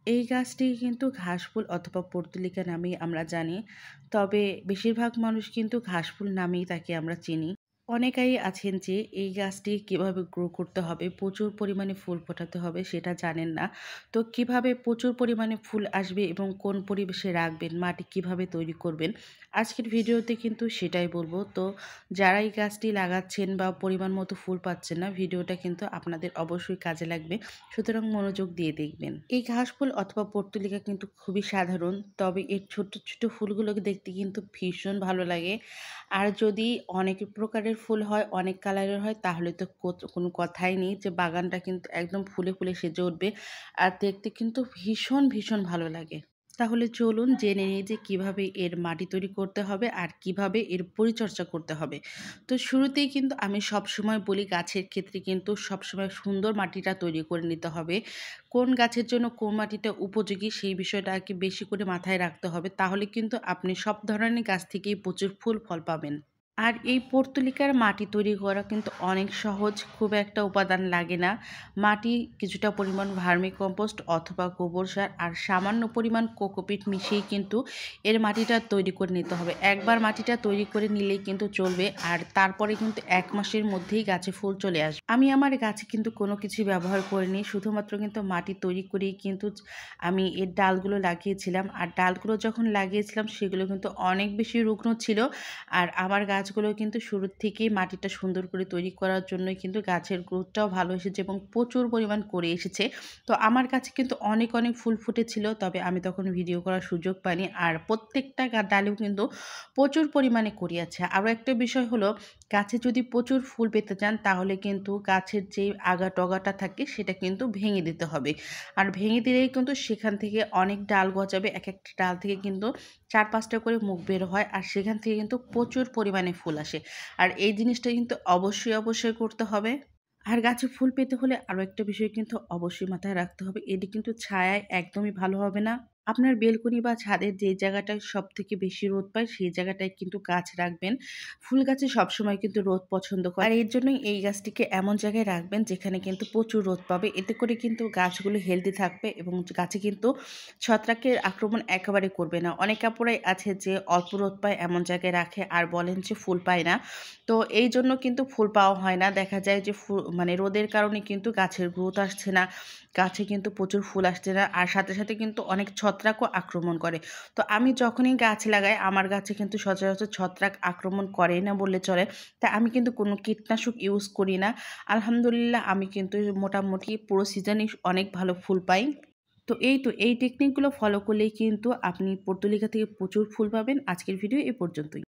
এই গাছটি কিন্তু ঘাসফুল অথবা পর্তুলিকা নামেই আমরা জানি। তবে বেশিরভাগ মানুষ কিন্তু ঘাসফুল নামেই তাকে আমরা চিনি। অনেকেই আছেন যে এই গাছটি কিভাবে গ্রো করতে হবে, প্রচুর পরিমাণে ফুল ফোটাতে হবে সেটা জানেন না। তো কিভাবে প্রচুর পরিমাণে ফুল আসবে এবং কোন পরিবেশে রাখবেন, মাটি কিভাবে তৈরি করবেন, আজকের ভিডিওতে কিন্তু সেটাই বলবো। তো যারা এই গাছটি লাগাচ্ছেন বা পরিমাণ মতো ফুল পাচ্ছেন না, ভিডিওটা কিন্তু আপনাদের অবশ্যই কাজে লাগবে। সুতরাং মনোযোগ দিয়ে দেখবেন। এই ঘাস ফুল অথবা পর্তুলিকা কিন্তু খুবই সাধারণ, তবে এর ছোট্ট ছোট্ট ফুলগুলোকে দেখতে কিন্তু ভীষণ ভালো লাগে। আর যদি অনেক প্রকারের ফুল হয়, অনেক কালারের হয়, তাহলে তো কোনো কথাই নেই, যে বাগানটা কিন্তু একদম ফুলে ফুলে সেজে উঠবে। আর দেখতে কিন্তু ভীষণ ভীষণ ভালো লাগে। তাহলে চলুন জেনে নিই যে কিভাবে এর মাটি তৈরি করতে হবে আর কিভাবে এর পরিচর্যা করতে হবে। তো শুরুতেই কিন্তু আমি সবসময় বলি, গাছের ক্ষেত্রে কিন্তু সবসময় সুন্দর মাটিটা তৈরি করে নিতে হবে। কোন গাছের জন্য কোন মাটিটা উপযোগী সেই বিষয়টা আগে বেশি করে মাথায় রাখতে হবে। তাহলে কিন্তু আপনি সব ধরনের গাছ থেকেই প্রচুর ফুল ফল পাবেন। আর এই পর্তুলিকার মাটি তৈরি করা কিন্তু অনেক সহজ, খুব একটা উপাদান লাগে না। মাটি কিছুটা পরিমাণ ভার্মি কম্পোস্ট অথবা গোবর সার আর সামান্য পরিমাণ কোকোপিট মিশিয়েই কিন্তু এর মাটিটা তৈরি করে নিতে হবে। একবার মাটিটা তৈরি করে নিলেই কিন্তু চলবে, আর তারপরে কিন্তু 1 মাসের মধ্যেই গাছে ফুল চলে আসবে। আমি আমার গাছে কিন্তু কোনো কিছুই ব্যবহার করিনি, শুধুমাত্র কিন্তু মাটি তৈরি করেই কিন্তু আমি এর ডালগুলো লাগিয়েছিলাম। আর ডালগুলো যখন লাগিয়েছিলাম সেগুলো কিন্তু অনেক বেশি রুগ্ন ছিল। আর আমার গাছগুলো কিন্তু শুরুর থেকেই মাটিটা সুন্দর করে তৈরি করার জন্যই কিন্তু গাছের গ্রোথটাও ভালো এসেছে এবং প্রচুর পরিমাণ করে এসেছে। তো আমার কাছে কিন্তু অনেক অনেক ফুল ফুটেছিল, তবে আমি তখন ভিডিও করার সুযোগ পাইনি। আর প্রত্যেকটা ডালেও কিন্তু প্রচুর পরিমাণে কড়ি আছে। আরও একটা বিষয় হলো, গাছে যদি প্রচুর ফুল পেতে চান তাহলে কিন্তু গাছের যে আগা টগাটা থাকে সেটা কিন্তু ভেঙে দিতে হবে। আর ভেঙে দিলেই কিন্তু সেখান থেকে অনেক ডাল গজাবে। এক একটা ডাল থেকে কিন্তু 4-5টা করে মুখ বের হয়, আর সেখান থেকে কিন্তু প্রচুর পরিমাণে ফুল আসে। আর এই জিনিসটা কিন্তু অবশ্যই অবশ্যই করতে হবে। আর গাছে ফুল পেতে হলে আরও একটা বিষয় কিন্তু অবশ্যই মাথায় রাখতে হবে, এটি কিন্তু ছায়ায় একদমই ভালো হবে না। আপনার বেলকনি বা ছাদের যে জায়গাটায় সবথেকে বেশি রোদ পায় সেই জায়গাটায় কিন্তু গাছ রাখবেন। ফুল গাছে সবসময় কিন্তু রোদ পছন্দ করে। আর এর জন্যই এই গাছটিকে এমন জায়গায় রাখবেন যেখানে কিন্তু প্রচুর রোদ পাবে। এতে করে কিন্তু গাছগুলো হেলদি থাকবে এবং গাছে কিন্তু ছত্রাকের আক্রমণ একেবারে করবে না। অনেক আপুরাই আছে যে অল্প রোদ পায় এমন জায়গায় রাখে আর বলেন যে ফুল পায় না। তো এই জন্য কিন্তু ফুল পাওয়া হয় না। দেখা যায় যে মানে রোদের কারণে কিন্তু গাছের গ্রোথ আসছে না। গাছে কিন্তু প্রচুর ফুল আসছে না। আর সাথে সাথে কিন্তু অনেক ছত্রাকও আক্রমণ করে। তো আমি যখনই গাছ লাগাই আমার গাছে কিন্তু সচরাচর ছত্রাক আক্রমণ করেই না বললে চলে। তা আমি কিন্তু কোনো কীটনাশক ইউজ করি না। আলহামদুলিল্লাহ আমি কিন্তু মোটামুটি পুরো সিজনেই অনেক ভালো ফুল পাই। তো এই টেকনিকগুলো ফলো করলেই কিন্তু আপনি পর্তুলিকা থেকে প্রচুর ফুল পাবেন। আজকের ভিডিও এ পর্যন্তই।